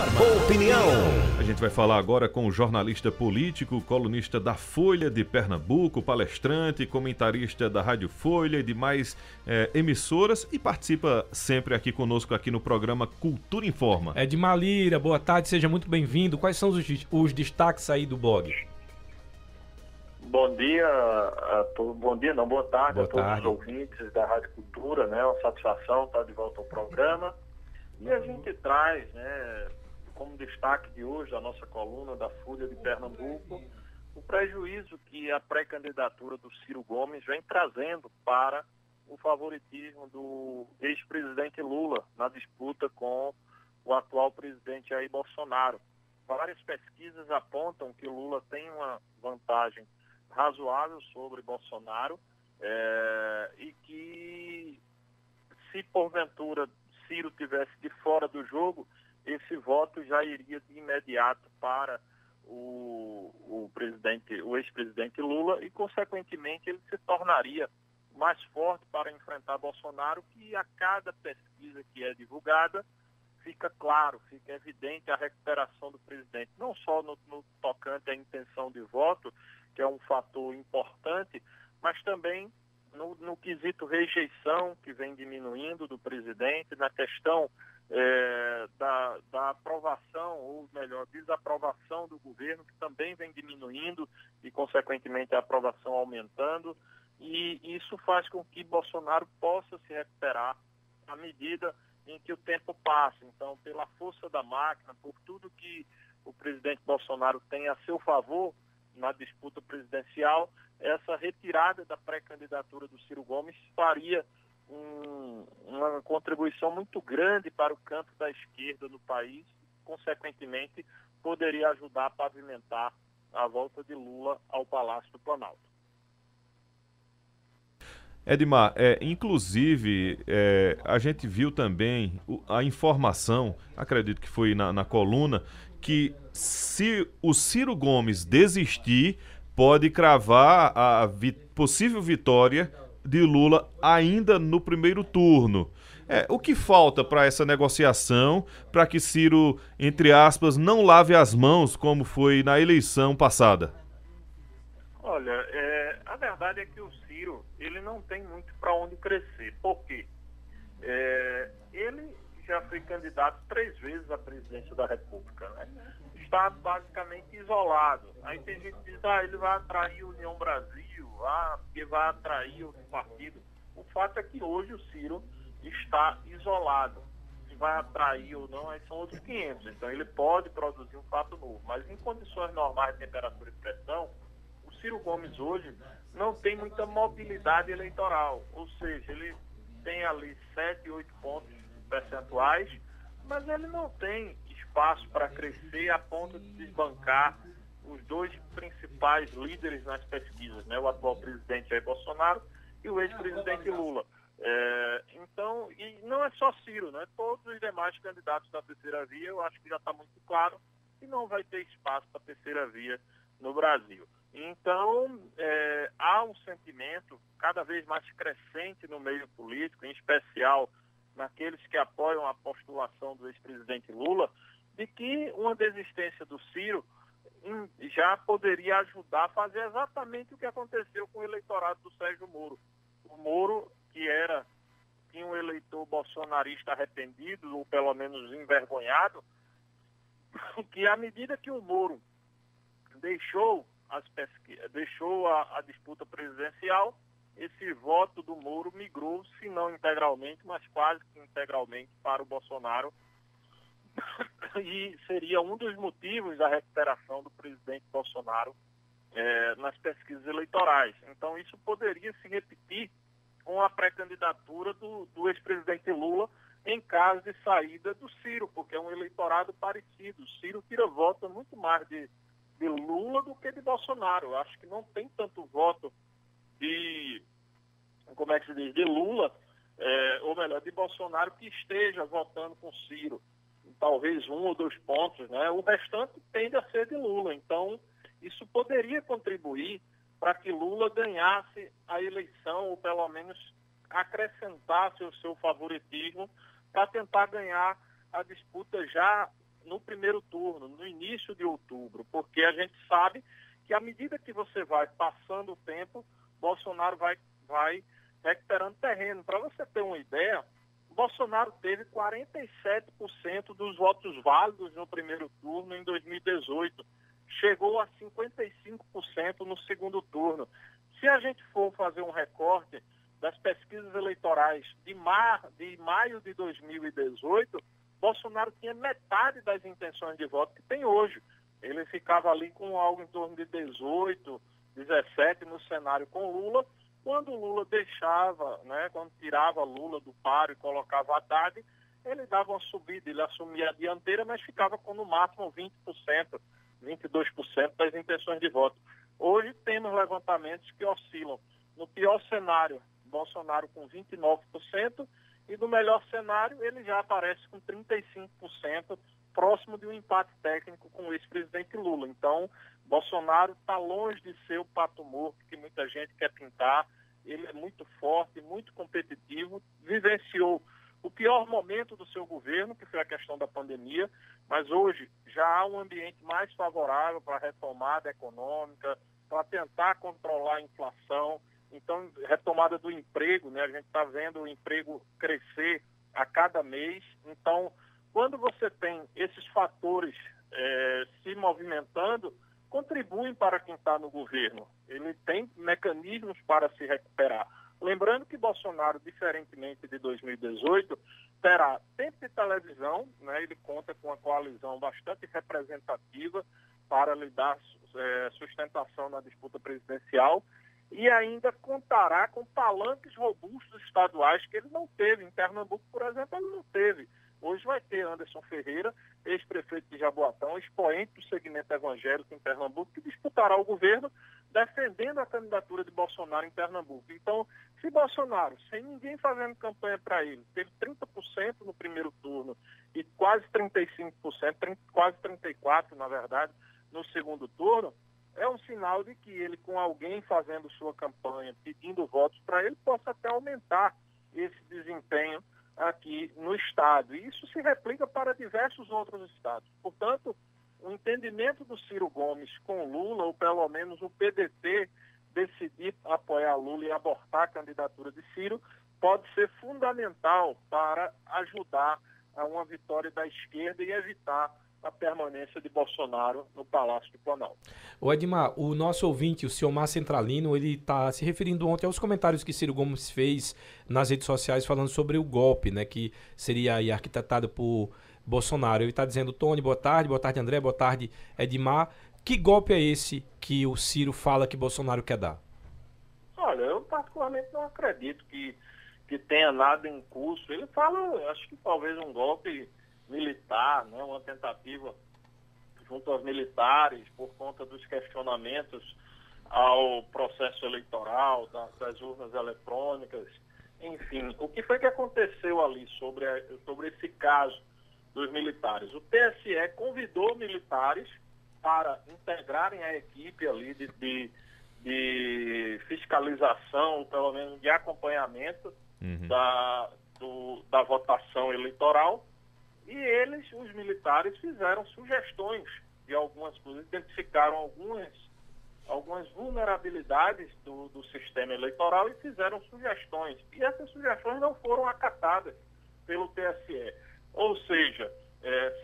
Opinião. A gente vai falar agora com o jornalista político, colunista da Folha de Pernambuco, palestrante, comentarista da Rádio Folha e demais emissoras e participa sempre aqui conosco aqui no programa Cultura Informa. Edmar Lira, boa tarde, seja muito bem-vindo. Quais são os destaques aí do blog? Bom dia a todos, boa tarde Boa a todos tarde. os ouvintes da Rádio Cultura, né? Uma satisfação estar de volta ao programa. E a gente traz, né, como destaque de hoje, da nossa coluna da Folha de Pernambuco, o prejuízo que a pré-candidatura do Ciro Gomes vem trazendo para o favoritismo do ex-presidente Lula na disputa com o atual presidente Jair Bolsonaro. Várias pesquisas apontam que Lula tem uma vantagem razoável sobre Bolsonaro e que, se porventura Ciro tivesse de fora do jogo, esse voto já iria de imediato para o ex-presidente Lula e, consequentemente, ele se tornaria mais forte para enfrentar Bolsonaro, que a cada pesquisa que é divulgada fica claro, fica evidente a recuperação do presidente, não só no tocante à intenção de voto, que é um fator importante, mas também no quesito rejeição, que vem diminuindo do presidente, na questão da aprovação, ou melhor, desaprovação do governo, que também vem diminuindo e, consequentemente, a aprovação aumentando. E isso faz com que Bolsonaro possa se recuperar à medida em que o tempo passa. Então, pela força da máquina, por tudo que o presidente Bolsonaro tem a seu favor na disputa presidencial, essa retirada da pré-candidatura do Ciro Gomes faria uma contribuição muito grande para o campo da esquerda no país, consequentemente poderia ajudar a pavimentar a volta de Lula ao Palácio do Planalto. Edmar, inclusive, a gente viu também a informação, acredito que foi na coluna, que se o Ciro Gomes desistir, pode cravar a possível vitória de Lula ainda no primeiro turno. O que falta para essa negociação, para que Ciro, entre aspas, não lave as mãos como foi na eleição passada? Olha, a verdade é que o Ciro, ele não tem muito para onde crescer. Por quê? Ele já foi candidato 3 vezes à presidência da República, né? Está basicamente isolado. Aí tem gente que diz, ele vai atrair a União Brasil, porque vai atrair outro partido. O fato é que hoje o Ciro está isolado. Se vai atrair ou não, aí são outros 500. Então ele pode produzir um fato novo. Mas em condições normais de temperatura e pressão, o Ciro Gomes hoje não tem muita mobilidade eleitoral. Ou seja, ele tem ali 7, 8 pontos percentuais, mas ele não tem espaço para crescer a ponto de desbancar os dois principais líderes nas pesquisas, né? O atual presidente Jair Bolsonaro e o ex-presidente Lula. Então, e não é só Ciro, né? Todos os demais candidatos da terceira via, eu acho que já está muito claro que não vai ter espaço para a terceira via no Brasil. Então, há um sentimento cada vez mais crescente no meio político, em especial naqueles que apoiam a postulação do ex-presidente Lula, de que uma desistência do Ciro já poderia ajudar a fazer exatamente o que aconteceu com o eleitorado do Sérgio Moro. O Moro, que tinha um eleitor bolsonarista arrependido, ou pelo menos envergonhado, que à medida que o Moro deixou a disputa presidencial, esse voto do Moro migrou, se não integralmente, mas quase que integralmente para o Bolsonaro, e seria um dos motivos da recuperação do presidente Bolsonaro nas pesquisas eleitorais. Então isso poderia se repetir com a pré-candidatura do ex-presidente Lula em caso de saída do Ciro, porque é um eleitorado parecido. O Ciro tira voto muito mais de Lula do que de Bolsonaro. Eu acho que não tem tanto voto de Lula, ou melhor, de Bolsonaro, que esteja votando com Ciro. Talvez 1 ou 2 pontos, né? O restante tende a ser de Lula. Então, isso poderia contribuir para que Lula ganhasse a eleição, ou pelo menos acrescentasse o seu favoritismo para tentar ganhar a disputa já no primeiro turno, no início de outubro, porque a gente sabe que à medida que você vai passando o tempo, Bolsonaro vai recuperando terreno. Para você ter uma ideia, Bolsonaro teve 47% dos votos válidos no primeiro turno em 2018. Chegou a 55% no segundo turno. Se a gente for fazer um recorte das pesquisas eleitorais de maio de 2018, Bolsonaro tinha metade das intenções de voto que tem hoje. Ele ficava ali com algo em torno de 18, 17 no cenário com Lula. Quando Lula deixava, quando tirava Lula do páreo e colocava Haddad, ele dava uma subida, ele assumia a dianteira, mas ficava com no máximo 20%, 22% das intenções de voto. Hoje temos levantamentos que oscilam. No pior cenário, Bolsonaro com 29%, e no melhor cenário ele já aparece com 35%, próximo de um empate técnico com o ex-presidente Lula. Então, Bolsonaro está longe de ser o pato morto que muita gente quer pintar. Ele é muito forte, muito competitivo, vivenciou o pior momento do seu governo, que foi a questão da pandemia, mas hoje já há um ambiente mais favorável para a retomada econômica, para tentar controlar a inflação. Então, retomada do emprego, a gente está vendo o emprego crescer a cada mês. Então, quando você tem esses fatores se movimentando, contribuem para quem está no governo. Ele tem mecanismos para se recuperar. Lembrando que Bolsonaro, diferentemente de 2018, terá tempo de televisão, ele conta com uma coalizão bastante representativa para lhe dar sustentação na disputa presidencial, e ainda contará com palanques robustos estaduais que ele não teve. Em Pernambuco, por exemplo, ele não teve. Hoje vai ter Anderson Ferreira, ex-prefeito de Jaboatão, expoente do segmento evangélico em Pernambuco, que disputará o governo defendendo a candidatura de Bolsonaro em Pernambuco. Então, se Bolsonaro, sem ninguém fazendo campanha para ele, teve 30% no primeiro turno e quase 35%, quase 34%, na verdade, no segundo turno, é um sinal de que ele, com alguém fazendo sua campanha, pedindo votos para ele, possa até aumentar esse desempenho aqui no Estado. E isso se replica para diversos outros estados. Portanto, o entendimento do Ciro Gomes com Lula, ou pelo menos o PDT decidir apoiar Lula e abortar a candidatura de Ciro, pode ser fundamental para ajudar a uma vitória da esquerda e evitar a permanência de Bolsonaro no Palácio do Planalto. O Edmar, o nosso ouvinte, o Ciomar Centralino, ele está se referindo ontem aos comentários que Ciro Gomes fez nas redes sociais falando sobre o golpe, que seria aí arquitetado por Bolsonaro. Ele está dizendo: Tony, boa tarde André, boa tarde Edmar. Que golpe é esse que o Ciro fala que Bolsonaro quer dar? Olha, eu particularmente não acredito que tenha nada em curso. Ele fala, acho que talvez um golpe militar, uma tentativa junto aos militares por conta dos questionamentos ao processo eleitoral, das urnas eletrônicas, enfim. O que foi que aconteceu ali sobre esse caso dos militares? O TSE convidou militares para integrarem a equipe ali de fiscalização, pelo menos de acompanhamento da votação eleitoral. E eles, os militares, fizeram sugestões de algumas coisas, identificaram algumas vulnerabilidades do sistema eleitoral e fizeram sugestões. E essas sugestões não foram acatadas pelo TSE. Ou seja,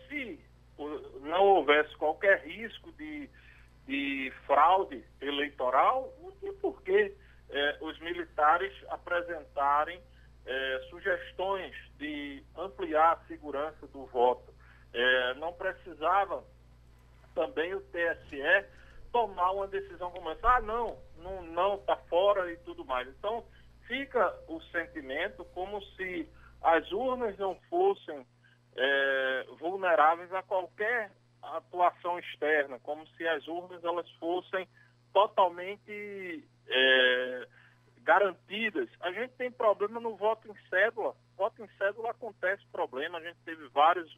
se não houvesse qualquer risco de fraude eleitoral, não tinha por que os militares apresentarem sugestões de ampliar a segurança do voto. Não precisava também o TSE tomar uma decisão como essa. Não está fora e tudo mais. Então, fica o sentimento como se as urnas não fossem vulneráveis a qualquer atuação externa, como se as urnas elas fossem totalmente garantidas. A gente tem problema no voto em cédula. Voto em cédula acontece problema. A gente teve vários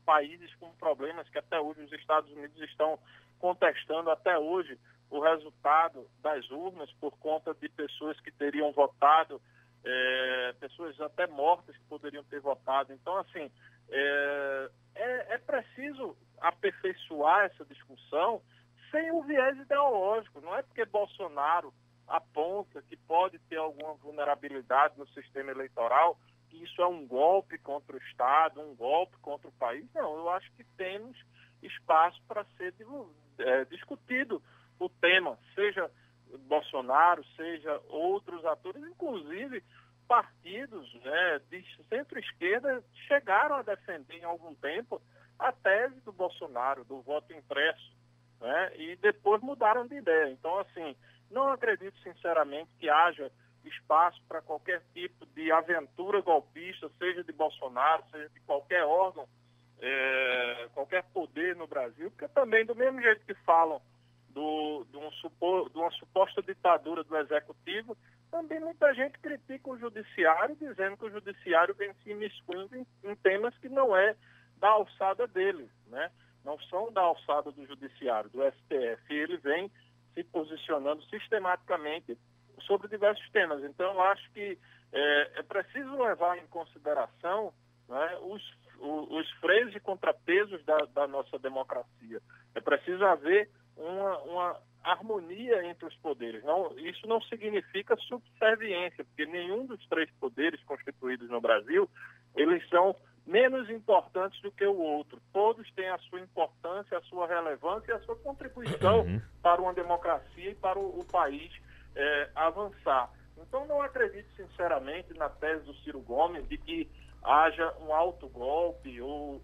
países com problemas que até hoje os Estados Unidos estão contestando até hoje o resultado das urnas por conta de pessoas que teriam votado, pessoas até mortas que poderiam ter votado. Então, assim, É preciso aperfeiçoar essa discussão sem o viés ideológico. Não é porque Bolsonaro aponta que pode ter alguma vulnerabilidade no sistema eleitoral que isso é um golpe contra o Estado, um golpe contra o país. Não, eu acho que temos espaço para ser discutido o tema, seja Bolsonaro, seja outros atores, inclusive partidos, né, de centro-esquerda chegaram a defender em algum tempo a tese do Bolsonaro, do voto impresso, né, e depois mudaram de ideia. Então, assim, não acredito sinceramente que haja espaço para qualquer tipo de aventura golpista, seja de Bolsonaro, seja de qualquer órgão, qualquer poder no Brasil, porque também, do mesmo jeito que falam de uma suposta ditadura do Executivo, também muita gente critica o Judiciário, dizendo que o Judiciário vem se imiscuindo em temas que não é da alçada dele, né? Não são da alçada do Judiciário, do STF. E ele vem se posicionando sistematicamente sobre diversos temas. Então, eu acho que é preciso levar em consideração, né, os freios e contrapesos da nossa democracia. É preciso haver uma harmonia entre os poderes. Isso não significa subserviência, porque nenhum dos três poderes constituídos no Brasil, eles são menos importantes do que o outro. Todos têm a sua importância, a sua relevância e a sua contribuição para uma democracia e para o país avançar. Então, não acredito sinceramente na tese do Ciro Gomes de que haja um autogolpe ou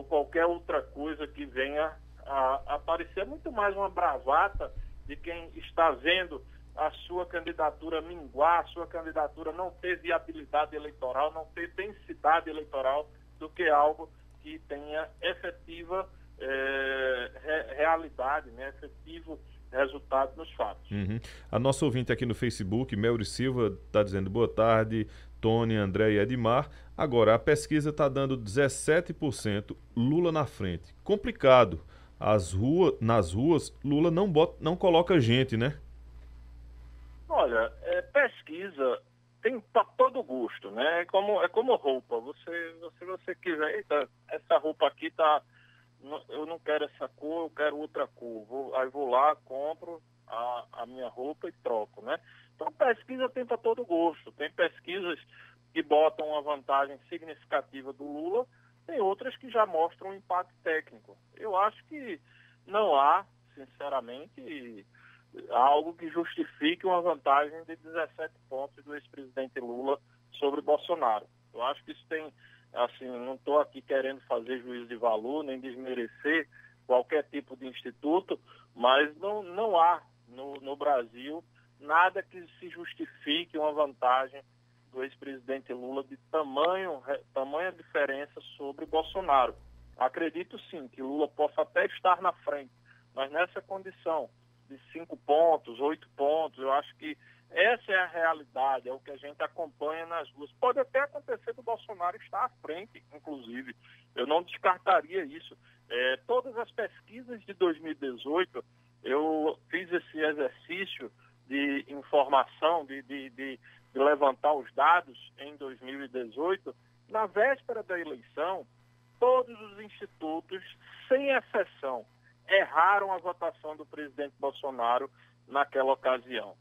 qualquer outra coisa que venha a aparecer. Muito mais uma bravata de quem está vendo a sua candidatura minguar, a sua candidatura não ter viabilidade eleitoral, não ter densidade eleitoral, do que algo que tenha efetiva realidade, né? Efetivo resultado nos fatos. A nossa ouvinte aqui no Facebook, Melri Silva, está dizendo boa tarde, Tony, André e Edmar. Agora, a pesquisa está dando 17%, Lula na frente. Complicado. Nas ruas, Lula não coloca gente, né? Olha, pesquisa tem para todo gosto, né? É como roupa. Se você quiser, eita, essa roupa aqui tá, eu não quero essa cor, eu quero outra cor. Aí vou lá, compro a minha roupa e troco, né? Então, pesquisa tem para todo gosto. Tem pesquisas que botam uma vantagem significativa do Lula, tem outras que já mostram um impacto técnico. Eu acho que não há, sinceramente, algo que justifique uma vantagem de 17 pontos do ex-presidente Lula sobre Bolsonaro. Eu acho que isso tem, assim, não estou aqui querendo fazer juízo de valor, nem desmerecer qualquer tipo de instituto, mas não há no Brasil nada que se justifique uma vantagem do ex-presidente Lula de tamanha diferença sobre Bolsonaro. Acredito sim que Lula possa até estar na frente, mas nessa condição de 5 pontos, 8 pontos, eu acho que essa é a realidade, é o que a gente acompanha nas ruas. Pode até acontecer do Bolsonaro estar à frente, inclusive. Eu não descartaria isso. Todas as pesquisas de 2018, eu fiz esse exercício de informação, de levantar os dados em 2018. Na véspera da eleição, todos os institutos, sem exceção, erraram a votação do presidente Bolsonaro naquela ocasião.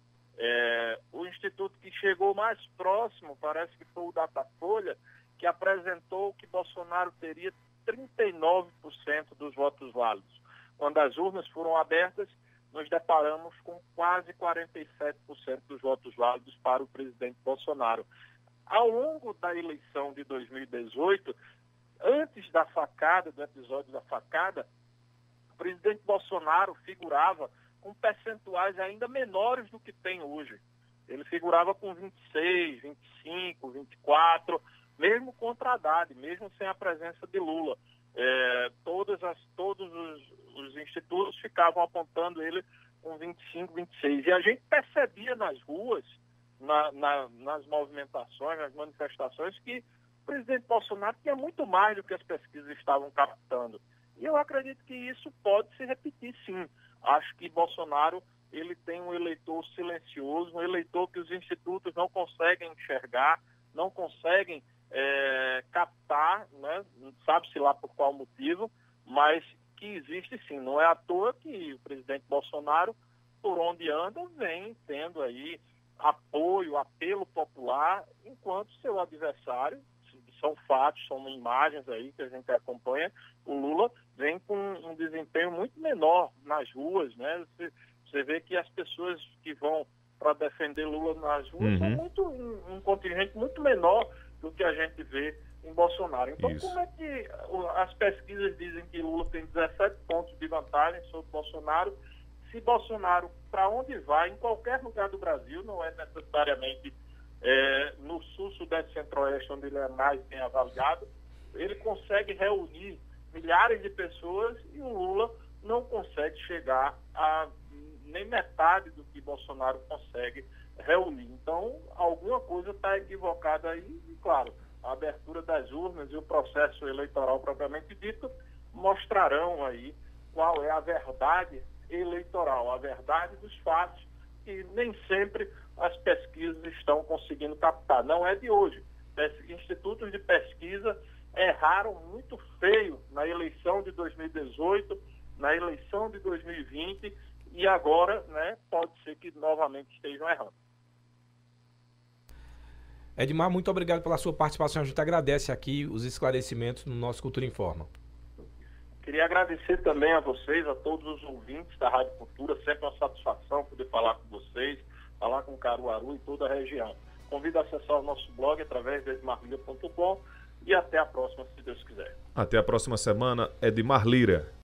O instituto que chegou mais próximo, parece que foi o Datafolha, que apresentou que Bolsonaro teria 39% dos votos válidos. Quando as urnas foram abertas, nos deparamos com quase 47% dos votos válidos para o presidente Bolsonaro. Ao longo da eleição de 2018, antes da facada, do episódio da facada, o presidente Bolsonaro figurava com percentuais ainda menores do que tem hoje. Ele figurava com 26, 25, 24, mesmo contra Haddad, mesmo sem a presença de Lula. Todos os institutos ficavam apontando ele com 25, 26. E a gente percebia nas ruas, nas movimentações, nas manifestações, que o presidente Bolsonaro tinha muito mais do que as pesquisas estavam captando. E eu acredito que isso pode se repetir, sim. Acho que Bolsonaro ele tem um eleitor silencioso, um eleitor que os institutos não conseguem enxergar, não conseguem captar, né, sabe-se lá por qual motivo, mas que existe sim. Não é à toa que o presidente Bolsonaro, por onde anda, vem tendo aí apoio, apelo popular, enquanto seu adversário, são fatos, são imagens aí que a gente acompanha, o Lula vem com um desempenho muito menor nas ruas, né? Você vê que as pessoas que vão para defender Lula nas ruas são um contingente muito menor do que a gente vê em Bolsonaro. Então, como é que as pesquisas dizem que Lula tem 17 pontos de vantagem sobre Bolsonaro, se Bolsonaro, para onde vai, em qualquer lugar do Brasil, não é necessariamente no sul, sudeste, centro-oeste, onde ele é mais bem avaliado, ele consegue reunir milhares de pessoas e o Lula não consegue chegar a nem metade do que Bolsonaro consegue reunir. Então, alguma coisa está equivocada aí e, claro, a abertura das urnas e o processo eleitoral propriamente dito mostrarão aí qual é a verdade eleitoral, a verdade dos fatos, que nem sempre as pesquisas estão conseguindo captar. Não é de hoje. Institutos de pesquisa erraram muito feio na eleição de 2018, na eleição de 2020 e agora, né, pode ser que novamente estejam errando. Edmar, muito obrigado pela sua participação. A gente agradece aqui os esclarecimentos no nosso Cultura Informa. Queria agradecer também a vocês, a todos os ouvintes da Rádio Cultura. Sempre uma satisfação poder falar com vocês, falar com Caruaru e toda a região. Convido a acessar o nosso blog através de edmarlira.com e até a próxima, se Deus quiser. Até a próxima semana, Edmar Lira.